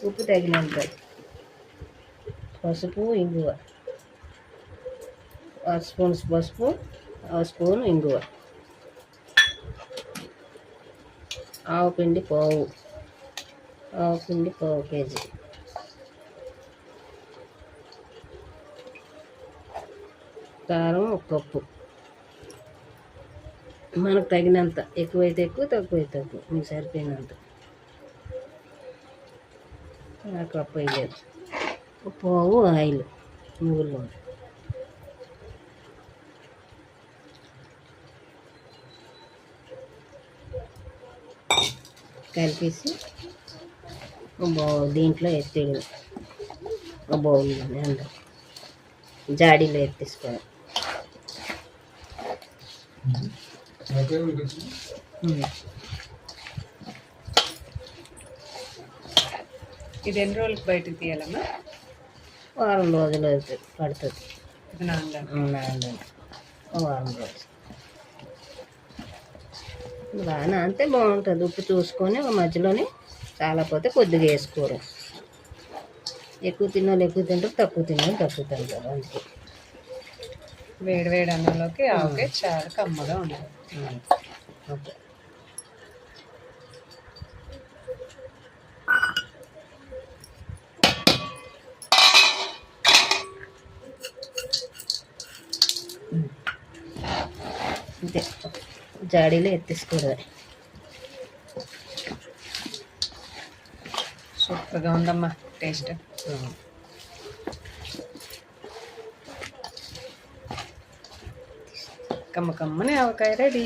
ఉప్పు తగినంత, పసుపు, ఇంగువ, 1 స్పూన్ పసుపు, 1 స్పూన్ ఇంగువ, ఆవపిండి పావు కేజీ, కారం 1 కప్పు, మనకు తగినంత, ఎక్కువైతే ఎక్కువ, తక్కువైతే తక్కువ, మీకు సరిపోయినంత. ఆ కప్పు వేయలేదు. పావు ఆయిల్ నువ్వుల నూనె, కలిపేసి దీంట్లో ఎత్తేయడం, బౌల్లోనే అందరూ జాడీలో ఎత్తేసుకోవాలి. ఇది ఎన్ని రోజులకు బయటకు తీయాలమ్మా? వారం రోజులు పడుతుంది. ఇది నాలుగు వారం రోజులు బాగా అంతే బాగుంటుంది. ఉప్పు చూసుకొని మధ్యలోనే చాలాపోతే కొద్దిగా వేసుకోరు. ఎక్కువ తిన్నోళ్ళు ఎక్కువ తింటారు, తక్కువ తిన్నోళ్ళు తక్కువ తింటారు. అంతే. వేడి వేడి అన్నంలోకి ఆవకాయ చాలా కమ్మగా ఉంటుంది. ఓకే. అంతే, జాడీలో ఎత్తేసుకోవడమే. సూపర్గా ఉందమ్మా టేస్ట్. కమ్మని ఆవకాయ రెడీ.